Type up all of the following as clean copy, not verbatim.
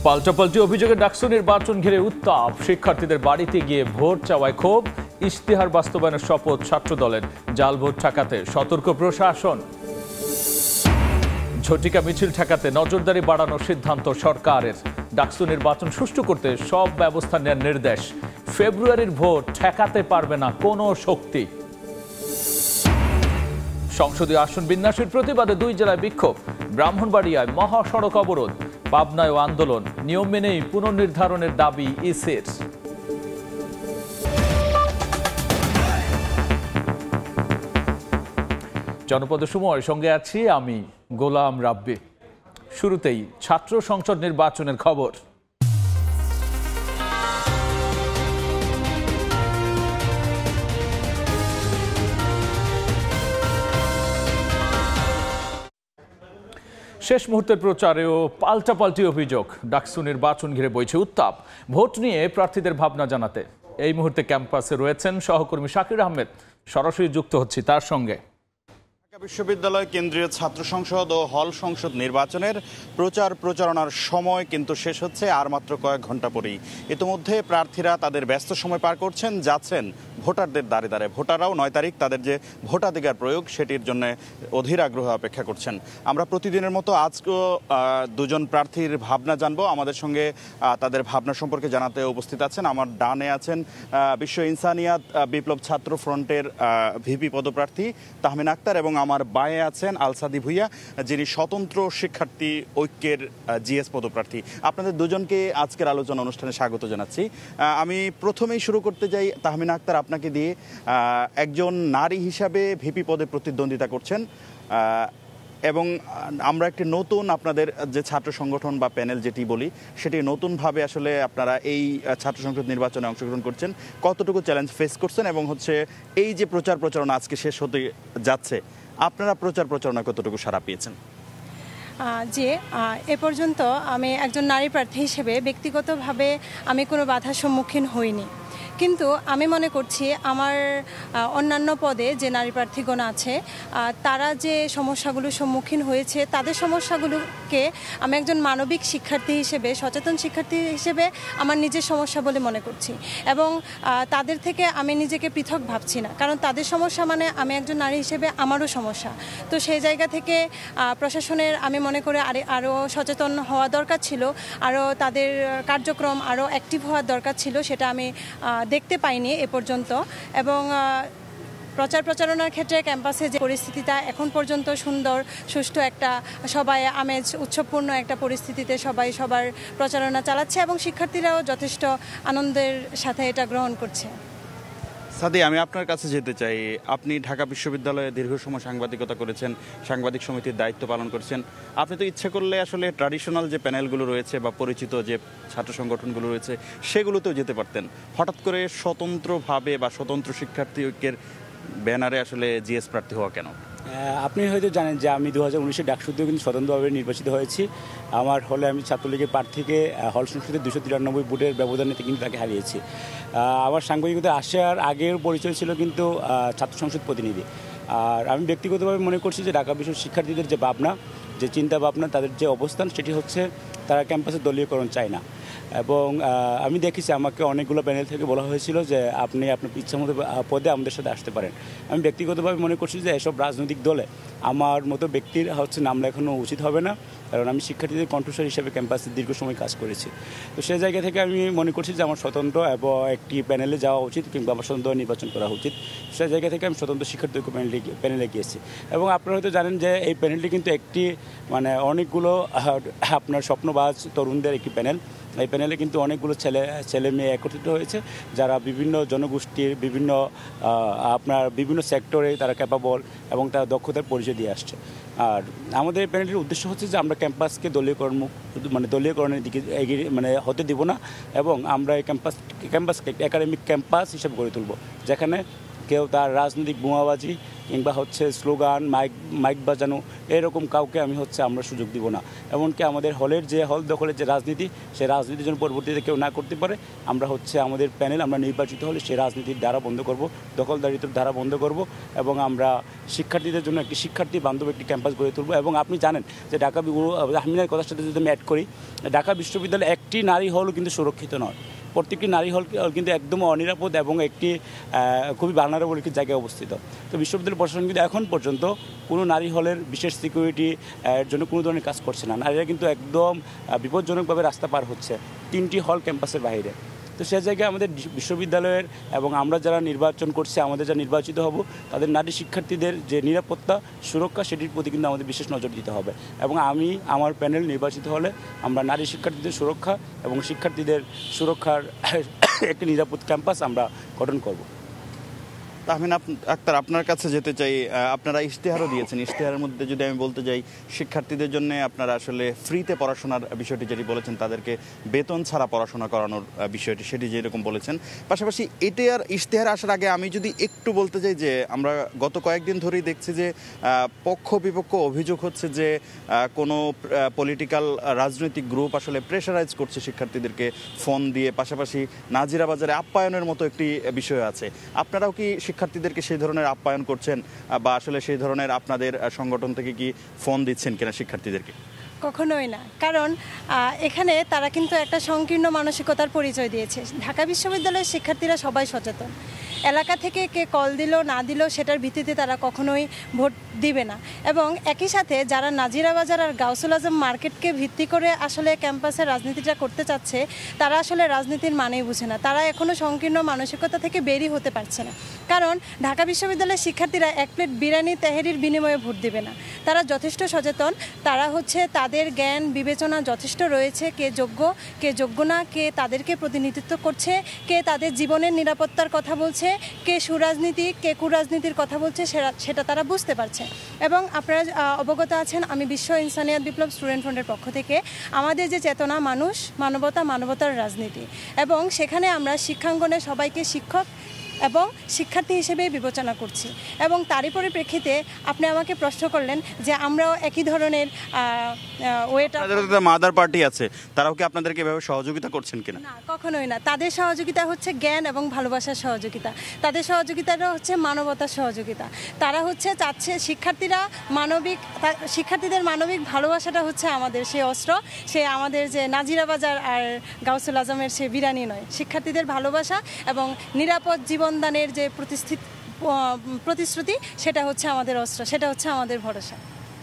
পাল্টাপাল্টি অভিযোগে ডাকসু নির্বাচন ঘিরে উত্তাপ, শিক্ষার্থীদের বাড়িতে গিয়ে ভোট চাওয়ায় ক্ষোভ, ইশতেহার বাস্তবায়নের শপথ ছাত্র দলের, জাল ভোট ঠেকাতে সতর্ক প্রশাসন। ঝটিকা মিছিল ঠেকাতে নজরদারি বাড়ানোর সিদ্ধান্ত সরকারের, ডাকসু নির্বাচন সুষ্ঠু করতে সব ব্যবস্থা নেওয়ার নির্দেশ। ফেব্রুয়ারির ভোট ঠেকাতে পারবে না কোনো শক্তি। সংসদীয় আসন বিন্যাসের প্রতিবাদে 2 জেলায় বিক্ষোভ, ব্রাহ্মণবাড়িয়ায় মহাসড়ক অবরোধ, পাবনায় আন্দোলন, নিয়ম মেনেই পুনর্নির্ধারণের দাবি ইসির। জনপদের সময় সঙ্গে আছি আমি গোলাম রাব্বি। শুরুতেই ছাত্র সংসদ নির্বাচনের খবর। শেষ মুহূর্তের প্রচারেও পাল্টাপাল্টি অভিযোগ, ডাকসু নির্বাচন ঘিরে বইছে উত্তাপ, ভোট নিয়ে প্রার্থীদের ভাবনা জানাতে এই মুহূর্তে ক্যাম্পাসে রয়েছেন সহকর্মী শাকির আহমেদ। সরাসরি যুক্ত হচ্ছি তার সঙ্গে। ঢাকা বিশ্ববিদ্যালয় কেন্দ্রীয় ছাত্র সংসদ ও হল সংসদ নির্বাচনের প্রচারণার সময় কিন্তু শেষ হচ্ছে আর মাত্র কয়েক ঘন্টা পরেই। ইতিমধ্যে প্রার্থীরা তাদের ব্যস্ত সময় পার করছেন, যাচ্ছেন ভোটারদের দ্বারে দ্বারে। ভোটাররাও 9 তারিখ তাদের যে ভোটাধিকার প্রয়োগ সেটির জন্য অধীর আগ্রহে অপেক্ষা করছেন। আমরা প্রতিদিনের মতো আজকেও 2 জন প্রার্থীর ভাবনা জানবো। আমাদের সঙ্গে তাদের ভাবনা সম্পর্কে জানাতে উপস্থিত আছেন, আমার ডানে আছেন বিশ্ব ইনসানিয়াত বিপ্লব ছাত্র ফ্রন্টের ভিপি পদপ্রার্থী তাহমিনা আক্তার, এবং আমার বায়ে আছেন আলসাদি ভুইয়া, যিনি স্বতন্ত্র শিক্ষার্থী ঐক্যের জিএস পদপ্রার্থী। আপনাদের দুজনকে আজকের আলোচনা অনুষ্ঠানে স্বাগত জানাচ্ছি। আমি প্রথমেই শুরু করতে যাই তাহমিনা আক্তার, আপনাকে দিয়ে। একজন নারী হিসাবে ভিপি পদে প্রতিদ্বন্দ্বিতা করছেন, এবং আমরা একটি নতুন আপনাদের যে ছাত্র সংগঠন বা প্যানেল যেটি বলি, সেটি নতুনভাবে আসলে আপনারা এই ছাত্র সংসদ নির্বাচনে অংশগ্রহণ করছেন। কতটুকু চ্যালেঞ্জ ফেস করছেন, এবং এই যে প্রচারণা আজকে শেষ হতে যাচ্ছে, আপনারা প্রচারণা কতটুকু সাড়া পেয়েছেন? যে এ পর্যন্ত আমি একজন নারী প্রার্থী হিসেবে ব্যক্তিগতভাবে আমি কোনো বাধার সম্মুখীন হইনি, কিন্তু আমি মনে করছি আমার অন্যান্য পদে যে নারী প্রার্থীগণ আছে তারা যে সমস্যাগুলোর সম্মুখীন হয়েছে, তাদের সমস্যাগুলোকে আমি একজন মানবিক শিক্ষার্থী হিসেবে, সচেতন শিক্ষার্থী হিসেবে আমার নিজের সমস্যা বলে মনে করছি, এবং তাদের থেকে আমি নিজেকে পৃথক ভাবছি না, কারণ তাদের সমস্যা মানে আমি একজন নারী হিসেবে আমারও সমস্যা। তো সেই জায়গা থেকে প্রশাসনের আমি মনে করি আরও সচেতন হওয়া দরকার ছিল, আরও তাদের কার্যক্রম আরও অ্যাক্টিভ হওয়ার দরকার ছিল, সেটা আমি দেখতে পাইনি এ পর্যন্ত। এবং প্রচারণার ক্ষেত্রে ক্যাম্পাসে যে পরিস্থিতিটা এখন পর্যন্ত সুন্দর, সুষ্ঠু একটা সবাই আমেজ উৎসবপূর্ণ একটা পরিস্থিতিতে সবাই সবার প্রচারণা চালাচ্ছে, এবং শিক্ষার্থীরাও যথেষ্ট আনন্দের সাথে এটা গ্রহণ করছে। সাদি, আমি আপনার কাছে যেতে চাই। আপনি ঢাকা বিশ্ববিদ্যালয়ে দীর্ঘ সময় সাংবাদিকতা করেছেন, সাংবাদিক সমিতির দায়িত্ব পালন করেছেন। আপনি তো ইচ্ছে করলে আসলে ট্র্যাডিশনাল যে প্যানেলগুলো রয়েছে বা পরিচিত যে ছাত্র সংগঠনগুলো রয়েছে সেগুলোতেও যেতে পারতেন। হঠাৎ করে স্বতন্ত্রভাবে বা স্বতন্ত্র শিক্ষার্থী ঐক্যের ব্যানারে আসলে জিএস প্রার্থী হওয়া কেন? আপনি হয়তো জানেন যে আমি 2019-এ ডাকসুতেও কিন্তু স্বতন্ত্রভাবে নির্বাচিত হয়েছি। আমার হলে আমি ছাত্রলীগের প্রার্থীকে হল সংসদে 293 ভোটের ব্যবধানে কিন্তু তাকে হারিয়েছি। আমার সাংবাদিকতা আসার আগের পরিচয় ছিল কিন্তু ছাত্র সংসদ প্রতিনিধি। আর আমি ব্যক্তিগতভাবে মনে করছি যে ঢাকা বিশ্বের শিক্ষার্থীদের যে ভাবনা, যে চিন্তা ভাবনা, তাদের যে অবস্থান, সেটি হচ্ছে তারা ক্যাম্পাসে দলীয়করণ চায় না। এবং আমি দেখেছি আমাকে অনেকগুলো প্যানেল থেকে বলা হয়েছিল যে আপনি আপনার ইচ্ছামতো পদে আমাদের সাথে আসতে পারেন। আমি ব্যক্তিগতভাবে মনে করছি যে এসব রাজনৈতিক দলে আমার মতো ব্যক্তির নাম লেখানো উচিত হবে না, কারণ আমি শিক্ষার্থীদের কণ্ঠস্বর হিসেবে ক্যাম্পাসে দীর্ঘ সময় কাজ করেছি। তো সেই জায়গা থেকে আমি মনে করছি যে আমার স্বতন্ত্র এবং একটি প্যানেলে যাওয়া উচিত, কিংবা আমার স্বতন্ত্র নির্বাচন করা উচিত। সেই জায়গা থেকে আমি স্বতন্ত্র শিক্ষার্থী প্যানেলে গিয়েছি। এবং আপনারা হয়তো জানেন যে এই প্যানেলটি কিন্তু একটি অনেকগুলো আপনার স্বপ্নবাজ তরুণদের একটি প্যানেল। এই প্যানেলে কিন্তু অনেকগুলো ছেলে মেয়ে একত্রিত হয়েছে, যারা বিভিন্ন জনগোষ্ঠীর বিভিন্ন সেক্টরে তারা ক্যাপাবল এবং তার দক্ষতার পরিচয় দিয়ে আসছে। আর আমাদের এই প্যানেলটির উদ্দেশ্য হচ্ছে যে আমরা ক্যাম্পাসকে দলীয়করণের দিকে এগিয়ে হতে দিব না, এবং আমরা এই ক্যাম্পাসকে একাডেমিক ক্যাম্পাস হিসেবে গড়ে তুলব, যেখানে কেউ তার রাজনৈতিক বোমাবাজি কিংবা হচ্ছে স্লোগান মাইক বাজানো এরকম কাউকে আমরা সুযোগ দিব না। এমনকি আমাদের হলের যে হল দখলের যে রাজনীতি, সেই রাজনীতির জন্য পরবর্তীতে কেউ না করতে পারে, আমরা আমাদের প্যানেল আমরা নির্বাচিত হলে সেই রাজনীতির ধারা বন্ধ করব, দখলদারিত্বের ধারা বন্ধ করব এবং আমরা শিক্ষার্থীদের জন্য একটি শিক্ষার্থী বান্ধব একটি ক্যাম্পাস গড়ে তুলব। এবং আপনি জানেন যে আহমিনার কথার সাথে যদি আমি অ্যাড করি, ঢাকা বিশ্ববিদ্যালয়ে একটি নারী হলও কিন্তু সুরক্ষিত নয়। প্রত্যেকটি নারী হল কিন্তু একদম অনিরাপদ এবং একটি খুবই ভালনারেবল একটি জায়গায় অবস্থিত। তো বিশ্ববিদ্যালয় প্রশাসন কিন্তু এখন পর্যন্ত কোনো নারী হলের বিশেষ সিকিউরিটি জন্য কোনো ধরনের কাজ করছে না। নারীরা কিন্তু একদম বিপজ্জনকভাবে রাস্তা পার হচ্ছে 3টি হল ক্যাম্পাসের বাইরে। তো সে জায়গায় আমাদের বিশ্ববিদ্যালয়ের এবং আমরা যারা নির্বাচন করছি, আমাদের যারা নির্বাচিত হব, তাদের নারী শিক্ষার্থীদের যে নিরাপত্তা সুরক্ষা সেটির প্রতি কিন্তু আমাদের বিশেষ নজর দিতে হবে। এবং আমার প্যানেল নির্বাচিত হলে আমরা নারী শিক্ষার্থীদের সুরক্ষা এবং শিক্ষার্থীদের সুরক্ষার একটি নিরাপদ ক্যাম্পাস আমরা গঠন করব। তাহমিনা আক্তার, আপনার কাছে যেতে চাই। আপনারা ইশতেহারও দিয়েছেন, ইশতেহারের মধ্যে যদি আমি বলতে যাই, শিক্ষার্থীদের জন্য আপনারা আসলে ফ্রিতে পড়াশোনার বিষয়টি যেটি বলেছেন, তাদেরকে বেতন ছাড়া পড়াশোনা করানোর বিষয়টি সেটি যেরকম বলেছেন, পাশাপাশি এটার ইশতেহার আসার আগে আমি যদি একটু বলতে চাই যে আমরা গত কয়েকদিন ধরেই দেখছি যে পক্ষ বিপক্ষ অভিযোগ হচ্ছে যে কোনো পলিটিক্যাল রাজনৈতিক গ্রুপ আসলে প্রেশারাইজ করছে শিক্ষার্থীদেরকে ফোন দিয়ে, পাশাপাশি নাজিরা বাজারে আপ্যায়নের মতো একটি বিষয় আছে। আপনারাও কি শিক্ষার্থীদেরকে সেই ধরনের আপ্যায়ন করছেন বা আসলে সেই ধরনের আপনাদের সংগঠন থেকে কি ফোন দিচ্ছেন কিনা শিক্ষার্থীদেরকে? কখনোই না, কারণ এখানে তারা কিন্তু একটা সংকীর্ণ মানসিকতার পরিচয় দিয়েছে। ঢাকা বিশ্ববিদ্যালয়ের শিক্ষার্থীরা সবাই সচেতন। এলাকা থেকে কে কল দিল না দিল সেটার ভিত্তিতে তারা কখনোই ভোট দিবে না। এবং একই সাথে যারা নাজিরা বাজার আর গাউসুল আজম মার্কেটকে ভিত্তি করে আসলে ক্যাম্পাসের রাজনীতিটা করতে চাচ্ছে, তারা আসলে রাজনীতির মানেই বুঝে না। তারা এখনও সংকীর্ণ মানসিকতা থেকে বেরিয়ে হতে পারছে না। কারণ ঢাকা বিশ্ববিদ্যালয়ের শিক্ষার্থীরা 1 প্লেট বিরিয়ানি তেহেরির বিনিময়ে ভোট দেবে না। তারা যথেষ্ট সচেতন। তারা তাদের জ্ঞান বিবেচনা যথেষ্ট রয়েছে, কে যোগ্য কে যোগ্য না, কে তাদেরকে প্রতিনিধিত্ব করছে, কে তাদের জীবনের নিরাপত্তার কথা বলছে, কে সুরাজনীতি কে কুরাজনীতির কথা বলছে, সেটা তারা বুঝতে পারছে। এবং আপনারা অবগত আছেন, আমি বিশ্ব ইনসানিয়াত বিপ্লব স্টুডেন্ট ফ্রন্টের পক্ষ থেকে আমাদের যে চেতনা মানুষ মানবতা মানবতার রাজনীতি, এবং সেখানে আমরা শিক্ষাঙ্গনে সবাইকে শিক্ষক এবং শিক্ষার্থী হিসেবে বিবেচনা করছি। এবং তারই পরিপ্রেক্ষিতে আপনি আমাকে প্রশ্ন করলেন যে আমরাও একই ধরনের মাদার পার্টি আছে, তারাও কি আপনাদেরকে এভাবে সহযোগিতা করছেন কিনা? না, কখনোই না। তাদের সহযোগিতা হচ্ছে জ্ঞান এবং ভালোবাসার সহযোগিতা। তাদের সহযোগিতাটা হচ্ছে মানবতার সহযোগিতা। তারা চাচ্ছে শিক্ষার্থীদের মানবিক ভালোবাসাটা হচ্ছে আমাদের সেই অস্ত্র, সে আমাদের যে নাজিরা বাজার আর গাউসুল আজমের সে বিরানি নয়। শিক্ষার্থীদের ভালোবাসা এবং নিরাপদ জীবনদানের যে প্রতিশ্রুতি, সেটা হচ্ছে আমাদের অস্ত্র, সেটা হচ্ছে আমাদের ভরসা।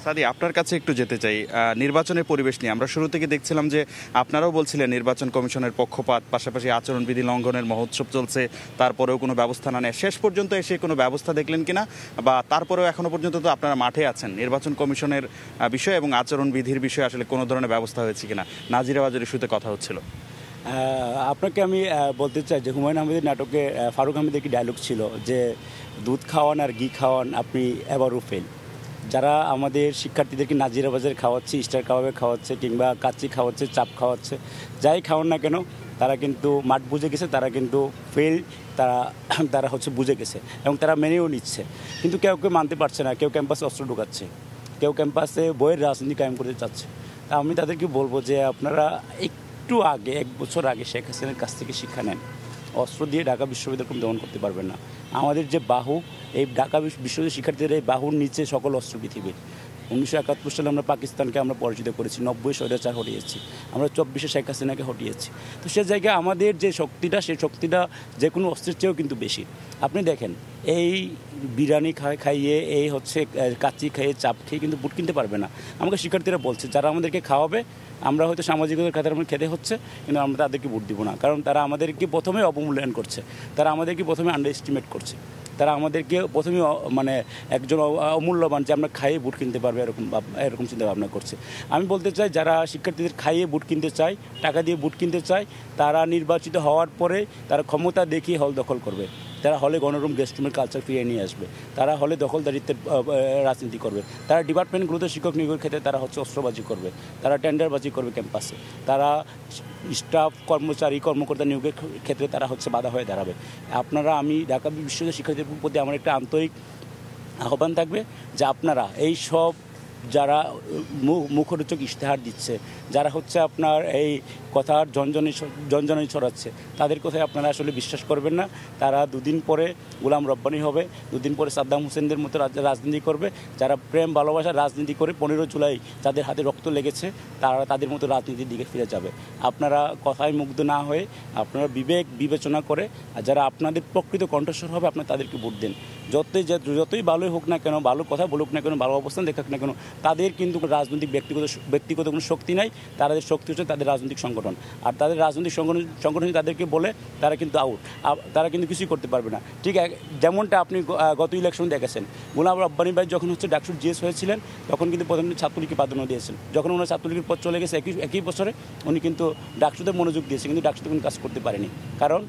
সাদি, আপনার কাছে একটু যেতে চাই নির্বাচনের পরিবেশ নিয়ে। আমরা শুরু থেকে দেখছিলাম যে আপনারাও বলছিলেন নির্বাচন কমিশনের পক্ষপাত, পাশাপাশি আচরণবিধি লঙ্ঘনের মহোৎসব চলছে, তারপরেও কোনো ব্যবস্থা না নেয়। শেষ পর্যন্ত এসে কোনো ব্যবস্থা দেখলেন কিনা, বা তারপরেও এখনো পর্যন্ত তো আপনারা মাঠে আছেন, নির্বাচন কমিশনের বিষয় এবং আচরণবিধির বিষয়ে আসলে কোনো ধরনের ব্যবস্থা হয়েছে কিনা? নাজিরা বাজার ইস্যুতে কথা হচ্ছিল। আপনাকে আমি বলতে চাই যে হুমায়ুন আহমেদের নাটকে ফারুক আহমেদের একটি ডায়লগ ছিল যে দুধ খাওয়ান আর ঘি খাওয়ান আপনি এবারও ফেল। যারা আমাদের শিক্ষার্থীদেরকে নাজিরা বাজারে খাওয়াচ্ছে, স্টার কাবাবে খাওয়াচ্ছে, কিংবা কাচ্চি খাওয়াচ্ছে, চাপ খাওয়াচ্ছে, যাই খাওয়ান না কেন, তারা কিন্তু মাঠ বুঝে গেছে, তারা কিন্তু ফেল, তারা বুঝে গেছে এবং তারা মেনেও নিচ্ছে। কিন্তু কেউ মানতে পারছে না, কেউ ক্যাম্পাসে অস্ত্র ঢুকাচ্ছে, কেউ ক্যাম্পাসে বইয়ের রাজনীতি কায়েম করতে চাচ্ছে। তা আমি তাদেরকে বলবো যে আপনারা একটু আগে 1 বছর আগে শেখ হাসিনার কাছ থেকে শিক্ষা নেন। অস্ত্র দিয়ে ঢাকা বিশ্ববিদ্যালয় দমন করতে পারবেন না। আমাদের যে বাহু, এই ঢাকা বিশ্ববিদ্যালয়ের শিক্ষার্থীদের এই বাহুর নিচে সকল অস্ত্র পৃথিবীর। 1971 সালে আমরা পাকিস্তানকে আমরা পরাজিত করেছি, 90 স্বৈরাচার হটিয়েছি, আমরা 24 শেখ হাসিনাকে হটিয়েছি। তো সে জায়গায় আমাদের যে শক্তিটা, সেই শক্তিটা যে কোনো অস্ত্রের চেয়েও কিন্তু বেশি। আপনি দেখেন, এই বিরিয়ানি খাইয়ে, এই কাচ্চি খাইয়ে, চাপ খেয়ে কিন্তু বুট কিনতে পারবে না। আমাকে শিক্ষার্থীরা বলছে যারা আমাদেরকে খাওয়াবে, আমরা হয়তো সামাজিকতার খাতার মধ্যে খেতে হচ্ছে, কিন্তু আমরা তাদেরকে ভোট দিব না। কারণ তারা আমাদেরকে প্রথমে অবমূল্যায়ন করছে, তারা আমাদেরকে প্রথমে আন্ডার এস্টিমেট করছে, তারা আমাদেরকে প্রথমে একজন অমূল্যবান যে আমরা খাইয়ে বুট কিনতে পারবে এরকম চিন্তা ভাবনা করছে। আমি বলতে চাই, যারা শিক্ষার্থীদের খাইয়ে বুট কিনতে চায়, টাকা দিয়ে বুট কিনতে চায়, তারা নির্বাচিত হওয়ার পরে তারা ক্ষমতা দেখিয়ে হল দখল করবে। তারা হলে গণরুম গেস্টরুমের কালচার ফিরিয়ে নিয়ে আসবে, তারা হলে দখলদারিত্বের রাজনীতি করবে, তারা ডিপার্টমেন্টগুলোতে শিক্ষক নিয়োগের ক্ষেত্রে তারা অস্ত্রবাজি করবে, তারা টেন্ডারবাজি করবে ক্যাম্পাসে, তারা স্টাফ কর্মকর্তা নিয়োগের ক্ষেত্রে তারা বাধা হয়ে দাঁড়াবে। আমি ঢাকা বিশ্ববিদ্যালয়ের শিক্ষার্থীদের প্রতি আমার একটা আন্তরিক আহ্বান থাকবে যে আপনারা এই সব যারা মুখরোচক ইশতেহার দিচ্ছে, যারা হচ্ছে আপনার এই কথার ঝনঝনি ছড়াচ্ছে, তাদের কথায় আপনারা আসলে বিশ্বাস করবেন না। তারা দুদিন পরে গোলাম রব্বানি হবে, দুদিন পরে সাদ্দাম হোসেনদের মতো রাজনীতি করবে। যারা প্রেম ভালোবাসার রাজনীতি করে 15 জুলাই যাদের হাতে রক্ত লেগেছে, তারা তাদের মতো রাজনীতির দিকে ফিরে যাবে। আপনারা কথায় মুগ্ধ না হয়ে আপনারা বিবেচনা করে, আর যারা আপনাদের প্রকৃত কণ্ঠস্বর হবে আপনারা তাদেরকে ভোট দেন। যতই ভালোই হোক না কেন, ভালো কথা বলুক না কেন, ভালো অবস্থান দেখাক না কেন, তাদের কিন্তু রাজনৈতিক ব্যক্তিগত কোনো শক্তি নাই। তাদের শক্তি হচ্ছে তাদের রাজনৈতিক সংগঠন, আর তাদের রাজনৈতিক সংগঠন তাদেরকে বলে তারা কিন্তু আউট, তারা কিন্তু কিছুই করতে পারবে না। ঠিক যেমনটা আপনি গত ইলেকশন দেখেছেন, গোলাম রব্বানী ভাই যখন হচ্ছে ডাকসুর জিএস হয়েছিলেন, তখন কিন্তু প্রধান ছাত্রলীগকে প্রাধান্য দিয়েছেন। যখন ওনার ছাত্রলীগের পথ চলে গেছে একই বছরে উনি কিন্তু ডাকসুতে মনোযোগ দিয়েছে, কিন্তু ডাকসুতে কোনো কাজ করতে পারেনি, কারণ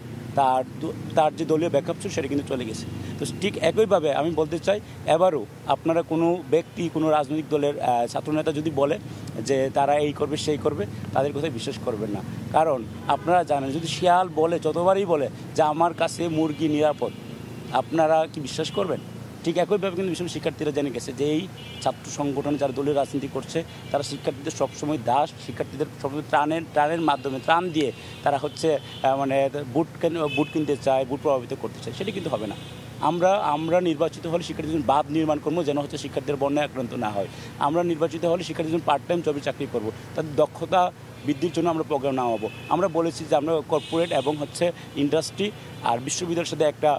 তার যে দলীয় ব্যাকআপ ছিল সেটা কিন্তু চলে গেছে। তো ঠিক একইভাবে আমি বলতে চাই, এবারও আপনারা কোনো ব্যক্তি, কোনো রাজনৈতিক দলের ছাত্রনেতা যদি বলে যে তারা এই করবে সেই করবে, তাদের কথায় বিশ্বাস করবেন না। কারণ আপনারা জানেন, যদি শিয়াল বলে, যতবারই বলে যে আমার কাছে মুরগি নিরাপদ, আপনারা কি বিশ্বাস করবেন? ঠিক একইভাবে কিন্তু বিশ্ববিদ্যালয়ের শিক্ষার্থীরা জেনে গেছে যে এই ছাত্র সংগঠন যারা দলীয় রাজনীতি করছে, তারা শিক্ষার্থীদের সবসময় দাস, শিক্ষার্থীদের সবসময় ত্রাণের মাধ্যমে ত্রাণ দিয়ে তারা হচ্ছে মানে বুট কিনতে চায়, বুট প্রভাবিত করতে চায়। সেটা কিন্তু হবে না। আমরা নির্বাচিত হলে শিক্ষার্থীদের বাঁধ নির্মাণ করবো, যেন হচ্ছে শিক্ষার্থীদের বন্যায় আক্রান্ত না হয়। আমরা নির্বাচিত হলে শিক্ষার্থীদের পার্ট টাইম জবে চাকরি করবো, তাদের দক্ষতা বৃদ্ধির জন্য আমরা প্রোগ্রাম নামাবো। আমরা বলেছি যে আমরা কর্পোরেট এবং হচ্ছে ইন্ডাস্ট্রি আর বিশ্ববিদ্যালয়ের সাথে একটা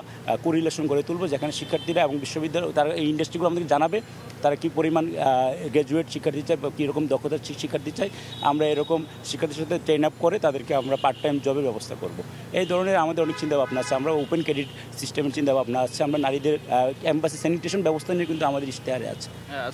কোরিলেশন গড়ে তুলবো, যেখানে শিক্ষার্থীরা এবং বিশ্ববিদ্যালয় তারা এই ইন্ডাস্ট্রিগুলো আমাদেরকে জানাবে তারা কী পরিমাণ গ্র্যাজুয়েট শিক্ষার্থী চাই বা কীরকম দক্ষতার শিক্ষার্থী চাই। আমরা এরকম শিক্ষার্থীর সাথে ট্রেন আপ করে তাদেরকে আমরা পার্ট টাইম জবের ব্যবস্থা করব। এই ধরনের আমাদের অনেক চিন্তাভাবনা আছে। আমরা ওপেন ক্রেডিট সিস্টেমের চিন্তাভাবনা আছে। আমরা নারীদের ক্যাম্পাসে স্যানিটেশন ব্যবস্থা নিয়ে কিন্তু আমাদের ইশতেহারে আছে।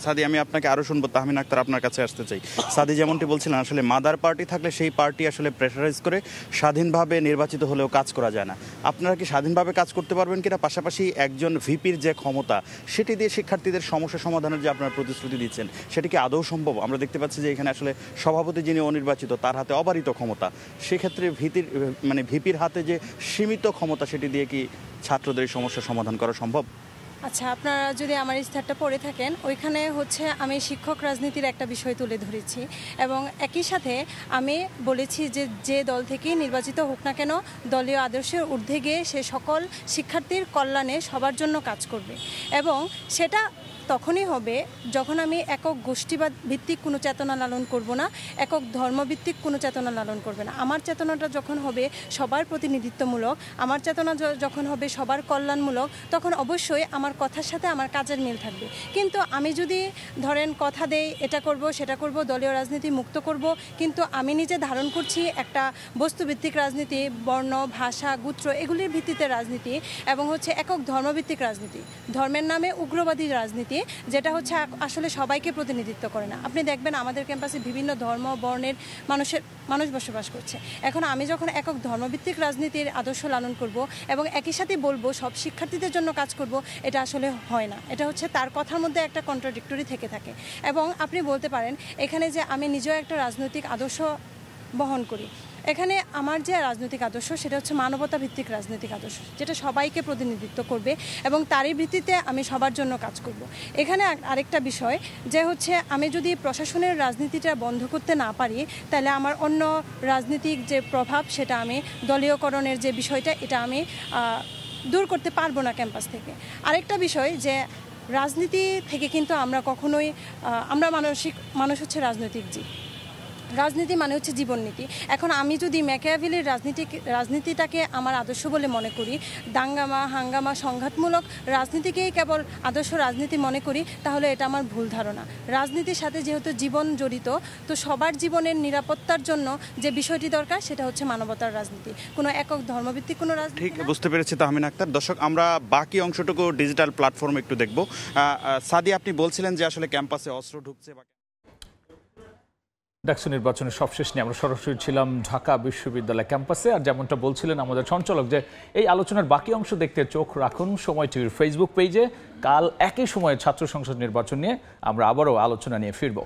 সাদি, আমি আপনাকে আরও শুনবো। তাহমিনা আক্তার, আপনার কাছে আসতে চাই। সাদি যেমনটি বলছিলেন, আসলে মাদার পার্টি থাকলে সেই পার্টি আসলে প্রেশারাইজ করে স্বাধীনভাবে নির্বাচিত হলেও কাজ করা যায় না। আপনারা কি স্বাধীনভাবে কাজ করতে পারবেন কিনা? পাশাপাশি একজন ভিপির যে ক্ষমতা, সেটি দিয়ে শিক্ষার্থীদের সমস্যা সমাধানের যে আপনারা প্রতিশ্রুতি দিচ্ছেন, সেটি কি আদৌ সম্ভব? আমরা দেখতে পাচ্ছি যে এখানে আসলে সভাপতি যিনি অনির্বাচিত, তার হাতে অবারিত ক্ষমতা। সেক্ষেত্রে ভিপির হাতে যে সীমিত ক্ষমতা, সেটি দিয়ে কি ছাত্রদের সমস্যার সমাধান করা সম্ভব? আচ্ছা, আপনারা যদি আমার ইস্তারটা পড়ে থাকেন, ওইখানে হচ্ছে আমি শিক্ষক রাজনীতির একটা বিষয় তুলে ধরেছি, এবং একই সাথে আমি বলেছি যে দল থেকেই নির্বাচিত হোক না কেন, দলীয় আদর্শের ঊর্ধ্বে গিয়ে সে সকল শিক্ষার্থীর কল্যাণে সবার জন্য কাজ করবে। এবং সেটা তখনই হবে যখন আমি একক গোষ্ঠীবাদ ভিত্তিক কোনো চেতনা লালন করব না, একক ধর্মভিত্তিক কোনো চেতনা লালন করবে না। আমার চেতনাটা যখন হবে সবার প্রতিনিধিত্বমূলক, আমার চেতনা যখন হবে সবার কল্যাণমূলক, তখন অবশ্যই আমার কথার সাথে আমার কাজের মিল থাকবে। কিন্তু আমি যদি ধরেন কথা দেই, এটা করব সেটা করব, দলীয় রাজনীতি মুক্ত করব, কিন্তু আমি নিজে ধারণ করছি একটা বস্তুভিত্তিক রাজনীতি, বর্ণ, ভাষা, গোত্র এগুলির ভিত্তিতে রাজনীতি, এবং হচ্ছে একক ধর্মভিত্তিক রাজনীতি, ধর্মের নামে উগ্রবাদী রাজনীতি, যেটা হচ্ছে আসলে সবাইকে প্রতিনিধিত্ব করে না। আপনি দেখবেন আমাদের ক্যাম্পাসে বিভিন্ন ধর্ম বর্ণের মানুষ বসবাস করছে। এখন আমি যখন একক ধর্মভিত্তিক রাজনীতির আদর্শ লালন করব এবং একই সাথে বলবো সব শিক্ষার্থীদের জন্য কাজ করব, এটা আসলে হয় না। এটা হচ্ছে তার কথার মধ্যে একটা কন্ট্রাডিক্টরি থেকে থাকে। এবং আপনি বলতে পারেন এখানে যে আমি নিজেও একটা রাজনৈতিক আদর্শ বহন করি। এখানে আমার যে রাজনৈতিক আদর্শ সেটা হচ্ছে মানবতা ভিত্তিক রাজনৈতিক আদর্শ, যেটা সবাইকে প্রতিনিধিত্ব করবে এবং তারই ভিত্তিতে আমি সবার জন্য কাজ করব। এখানে আরেকটা বিষয় যে হচ্ছে আমি যদি প্রশাসনের রাজনীতিটা বন্ধ করতে না পারি, তাহলে আমার অন্য রাজনৈতিক যে প্রভাব সেটা আমি দলীয়করণের যে বিষয়টা, এটা আমি দূর করতে পারবো না ক্যাম্পাস থেকে। আরেকটা বিষয় যে রাজনীতি থেকে কিন্তু আমরা কখনোই মানুষ হচ্ছে রাজনৈতিক জীব। রাজনীতি মানে হচ্ছে জীবননীতি। এখন আমি যদি ম্যাকিয়াভেলির রাজনীতিটাকে আমার আদর্শ বলে মনে করি, দাঙ্গামা হাঙ্গামা সংঘাতমূলক রাজনীতিকেই কেবল আদর্শ রাজনীতি মনে করি, তাহলে এটা আমার ভুল ধারণা। রাজনীতির সাথে যেহেতু জীবন জড়িত, তো সবার জীবনের নিরাপত্তার জন্য যে বিষয়টি দরকার সেটা হচ্ছে মানবতার রাজনীতি, কোনো একক ধর্মভিত্তিক কোনো রাজনীতি। ঠিক বুঝতে পেরেছি তাহমিনা আক্তার। দর্শক, আমরা বাকি অংশটুকু ডিজিটাল প্ল্যাটফর্মে একটু দেখব। সাদি, আপনি বলছিলেন যে আসলে ক্যাম্পাসে অস্ত্র ঢুকছে। ডাকসু নির্বাচনের সবশেষ নিয়ে আমরা সরাসরি ছিলাম ঢাকা বিশ্ববিদ্যালয় ক্যাম্পাসে। আর যেমনটা বলছিলেন আমাদের সঞ্চালক, যে এই আলোচনার বাকি অংশ দেখতে চোখ রাখুন সময় টিভির ফেসবুক পেজে। কাল একই সময়ে ছাত্র সংসদ নির্বাচন নিয়ে আমরা আবারও আলোচনা নিয়ে ফিরব।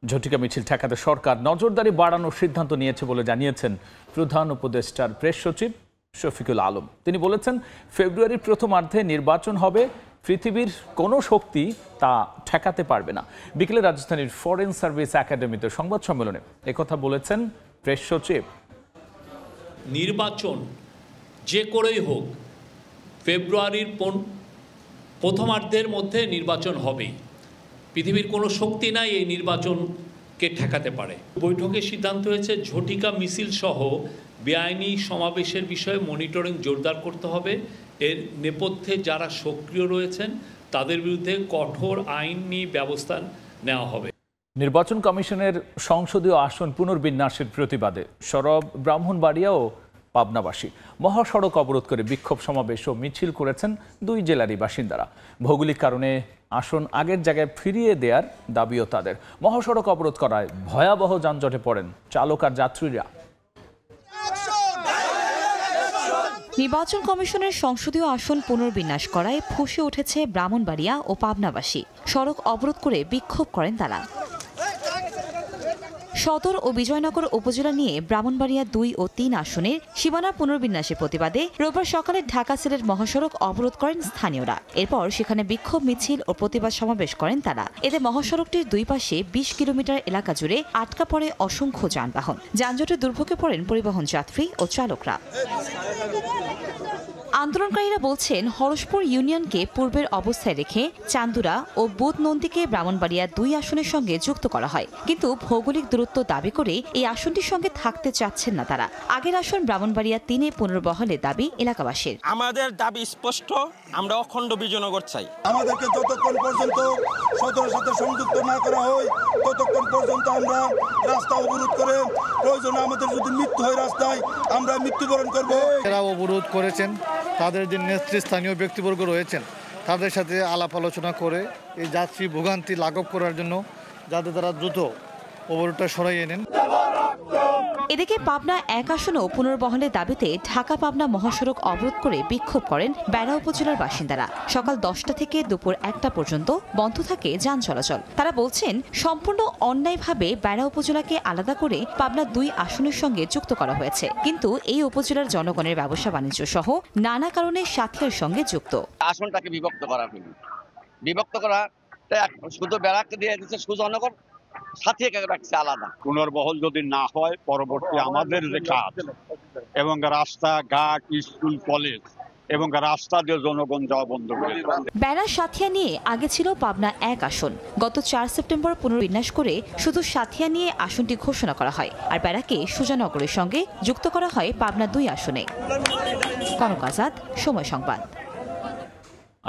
ঝটিকা মিছিল ঠেকাতে সরকার নজরদারি বাড়ানোর সিদ্ধান্ত নিয়েছে বলে জানিয়েছেন প্রধান উপদেষ্টার প্রেস সচিব শফিকুল আলম। তিনি বলেছেন, ফেব্রুয়ারির প্রথমার্ধে নির্বাচন হবে, পৃথিবীর কোনো শক্তি তা ঠেকাতে পারবে না। বিকেলে রাজধানীর ফরেন সার্ভিস একাডেমিতে সংবাদ সম্মেলনে একথা বলেছেন প্রেস সচিব। নির্বাচন যে করেই হোক ফেব্রুয়ারির প্রথমার্ধের মধ্যে নির্বাচন হবেই। পৃথিবীর কোনো শক্তি নাই এই নির্বাচনকে ঠেকাতে পারে। বৈঠকে সিদ্ধান্ত হয়েছে ঝটিকা মিছিল সহ বেআইনি সমাবেশের বিষয়ে মনিটরিং জোরদার করতে হবে। এর নেপথ্যে যারা সক্রিয় রয়েছেন তাদের বিরুদ্ধে কঠোর আইনি ব্যবস্থা নেওয়া হবে। নির্বাচন কমিশনের সংসদীয় আসন পুনর্বিন্যাসের প্রতিবাদে সরব ব্রাহ্মণবাড়িয়া ও পাবনাবাসী মহাসড়ক অবরোধ করে বিক্ষোভ সমাবেশ ও মিছিল করেছেন দুই জেলারই বাসিন্দারা। ভৌগোলিক কারণে আসন আগের জায়গায় ফিরিয়ে দেওয়ার দাবিও তাদের। মহাসড়ক অবরোধ করায় ভয়াবহ যানজটে পড়েন চালক আর যাত্রীরা। নির্বাচন কমিশনের সংসদীয় আসন পুনর্বিন্যাস করায় ফুঁসে উঠেছে ব্রাহ্মণবাড়িয়া ও পাবনাবাসী। সড়ক অবরোধ করে বিক্ষোভ করেন তারা। সদর ও বিজয়নগর উপজেলা নিয়ে ব্রাহ্মণবাড়িয়া 2 ও 3 আসনের সীমানা পুনর্বিন্যাসের প্রতিবাদে রোববার সকালে ঢাকা সিলেট মহাসড়ক অবরোধ করেন স্থানীয়রা। এরপর সেখানে বিক্ষোভ মিছিল ও প্রতিবাদ সমাবেশ করেন তারা। এতে মহাসড়কটির দুই পাশে 20 কিলোমিটার এলাকা জুড়ে আটকা পড়ে অসংখ্য যানবাহন। যানজটে দুর্ভোগে পড়েন পরিবহন যাত্রী ও চালকরা। আন্দোলনকারীরা বলছেন, হরসপুর ইউনিয়নকে পূর্বের অবস্থায় রেখে চান্দুরা ও বুধনন্দীকে ব্রাহ্মণবাড়িয়া 2 আসনের সঙ্গে যুক্ত করা হয়, কিন্তু ভৌগোলিক দূরত্ব দাবি করে এই আসনটির সঙ্গে থাকতে চাচ্ছেন না তারা। আগের আসন ব্রাহ্মণবাড়িয়া 3-এ পুনর্বহালের দাবি এলাকাবাসীর। আমাদের দাবি স্পষ্ট, আমরা অখণ্ড বিজয়নগর চাই। আমাদেরকে যতক্ষণ পর্যন্ত সদরের সাথে সংযুক্ত না করা হয় ততক্ষণ পর্যন্ত আমরা রাস্তা অবরোধ করে প্রয়োজনে আমাদের যদি মৃত্যু হয় রাস্তায় আমরা মৃত্যুবরণ করব। এরা অবরোধ করেছেন, তাদের যে নেতৃস্থানীয় ব্যক্তিবর্গ রয়েছেন তাদের সাথে আলাপ আলোচনা করে এই যাত্রী ভোগান্তি লাঘব করার জন্য যাতে তারা দ্রুত অবরোধটা সরাইয়ে নেন। এদিকে পাবনা 1 আসনেও পুনর্বহালের দাবিতে ঢাকা পাবনা মহাসড়ক অবরোধ করে বিক্ষোভ করেন বেড়া উপজেলার বাসিন্দারা। সকাল 10টা থেকে দুপুর 1টা পর্যন্ত বন্ধ থাকে যান চলাচল। তারা বলছেন, সম্পূর্ণ অন্যায়ভাবে বেড়া উপজেলাকে আলাদা করে পাবনা 2 আসনের সঙ্গে যুক্ত করা হয়েছে, কিন্তু এই উপজেলার জনগণের ব্যবসা বাণিজ্য সহ নানা কারণে সাথিয়ার সঙ্গে যুক্ত। আসনটাকে বিভক্ত করা শুধু বেড়াকে দিয়ে দিচ্ছে সুজনগর, সাথে রাখছে আলাদা। পুনর্বহল যদি না হয় পরবর্তী আমাদের যে কাজ এবং রাস্তাঘাট, স্কুল, কলেজ এবং রাস্তা দিয়ে জনগণ যাওয়া বন্ধ করে দেবে। বেড়া সাথিয়া নিয়ে আগে ছিল পাবনা 1 আসন। গত 4 সেপ্টেম্বর পুনর্বিন্যাস করে শুধু সাথিয়া নিয়ে আসনটি ঘোষণা করা হয়, আর বেড়াকে সুজানগরের সঙ্গে যুক্ত করা হয় পাবনা 2 আসনে। কনক আজাদ, সময় সংবাদ।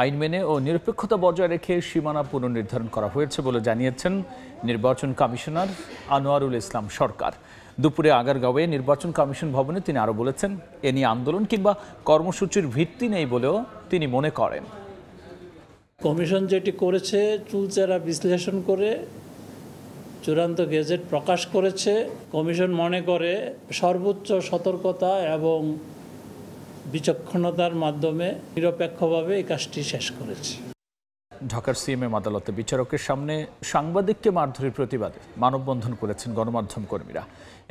আইন মেনে ও নিরপেক্ষতা বজায় রেখে সীমানা পুনর্নির্ধারণ করা হয়েছে বলে জানিয়েছেন নির্বাচন কমিশনার আনোয়ারুল ইসলাম সরকার। দুপুরে আগারগাঁওয়ে নির্বাচন কমিশন ভবনে তিনি আরও বলেছেন, এ নিয়ে আন্দোলন কিংবা কর্মসূচির ভিত্তি নেই বলেও তিনি মনে করেন। কমিশন যেটি করেছে চুলচেরা বিশ্লেষণ করে চূড়ান্ত গেজেট প্রকাশ করেছে। কমিশন মনে করে সর্বোচ্চ সতর্কতা এবং বিচক্ষণতার মাধ্যমে নিরপেক্ষভাবে এই কাজটি শেষ করেছে। ঢাকার সিএমএম আদালতে বিচারকের সামনে সাংবাদিককে মারধরের প্রতিবাদে মানববন্ধন করেছেন গণমাধ্যম কর্মীরা।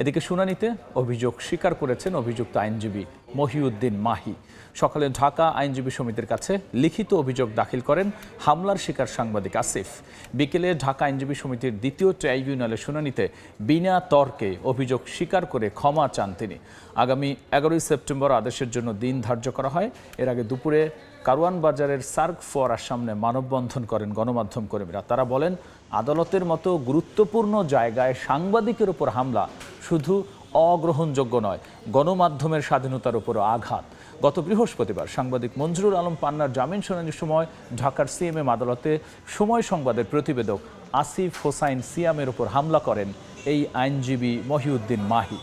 এদিকে শুনানিতে অভিযোগ স্বীকার করেছেন অভিযুক্ত আইনজীবী মহিউদ্দিন মাহি। সকালে ঢাকা আইনজীবী সমিতির কাছে লিখিত অভিযোগ দাখিল করেন হামলার শিকার সাংবাদিক আসিফ। বিকেলে ঢাকা আইনজীবী সমিতির 2য় ট্রাইব্যুনালের শুনানিতে বিনা তর্কে অভিযোগ স্বীকার করে ক্ষমা চান তিনি। আগামী 11 সেপ্টেম্বর আদেশের জন্য দিন ধার্য করা হয়। এর আগে দুপুরে কারওয়ান বাজারের সার্ক ফোয়ারার সামনে মানববন্ধন করেন গণমাধ্যম কর্মীরা। তারা বলেন, আদালতের মতো গুরুত্বপূর্ণ জায়গায় সাংবাদিকের উপর হামলা শুধু অগ্রহণযোগ্য নয়, গণমাধ্যমের স্বাধীনতার উপরও আঘাত। গত বৃহস্পতিবার সাংবাদিক মঞ্জুরুল আলম পান্নার জামিন শুনানির সময় ঢাকার সিএমএম আদালতে সময় সংবাদের প্রতিবেদক আসিফ হোসাইন সিয়ামের উপর হামলা করেন এই আইনজীবী মহিউদ্দিন মাহি।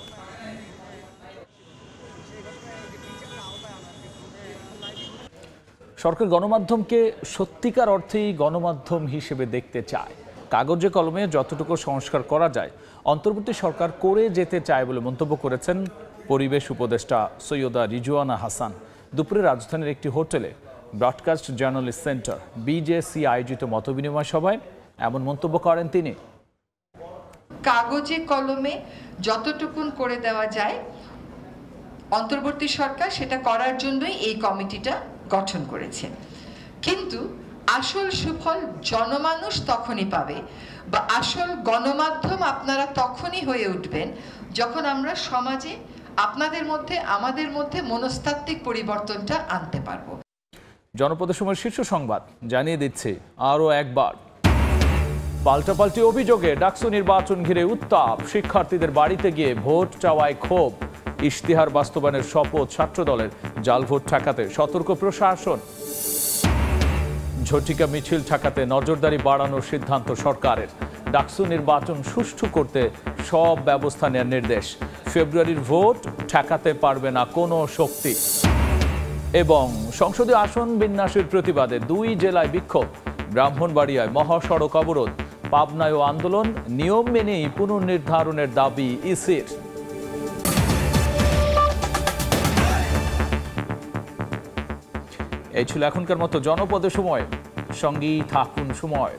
সরকার গণমাধ্যমকে সত্যিকার অর্থেই গণমাধ্যম হিসেবে দেখতে চায়। কাগজে কলমে যতটুকু সংস্কার করা যায় অন্তর্বর্তী সরকার করে যেতে চায় বলে মন্তব্য করেছেন পরিবেশ উপদেষ্টা সৈয়দা রিজওয়ানা হাসান। দুপুরে রাজধানীর একটি হোটেলে ব্রডকাস্ট জার্নালিস্ট সেন্টার বিজেসি আয়োজিত মতবিনিময় সভায় এমন মন্তব্য করেন তিনি। কাগজে কলমে যতটুকুন করে দেওয়া যায় অন্তর্বর্তী সরকার সেটা করার জন্যই এই কমিটিটা গঠন করেছে, কিন্তু আসল সুফল জনমানুষ তখনই পাবে বা আসল গণমাধ্যম আপনারা তখনই হয়ে উঠবেন যখন আমরা সমাজে আপনাদের মধ্যে আমাদের মধ্যে মনস্তাত্ত্বিক পরিবর্তনটা আনতে পারবো। জনপদের সময় শীর্ষ সংবাদ জানিয়ে দিচ্ছি আরও একবার। পাল্টাপাল্টি অভিযোগে ডাকসু নির্বাচন ঘিরে উত্তাপ, শিক্ষার্থীদের বাড়িতে গিয়ে ভোট চাওয়ায় ক্ষোভ, ইশতেহার বাস্তবায়নের শপথ ছাত্রদলের, জাল ভোট ঠেকাতে সতর্ক প্রশাসন। ঝটিকা মিছিল ঠেকাতে নজরদারি বাড়ানোর সিদ্ধান্ত সরকারের, ডাকসু নির্বাচন সুষ্ঠু করতে সব ব্যবস্থা নেওয়ার নির্দেশ। ফেব্রুয়ারির ভোট ঠেকাতে পারবে না কোনো শক্তি। এবং সংসদীয় আসন বিন্যাসের প্রতিবাদে 2 জেলায় বিক্ষোভ, ব্রাহ্মণবাড়িয়ায় মহাসড়ক অবরোধ, পাবনায়ও আন্দোলন, নিয়ম মেনেই পুনর্নির্ধারণের দাবি ইসির। এই ছিল এখনকার মতো জনপদের সময়। সঙ্গেই থাকুন সময়।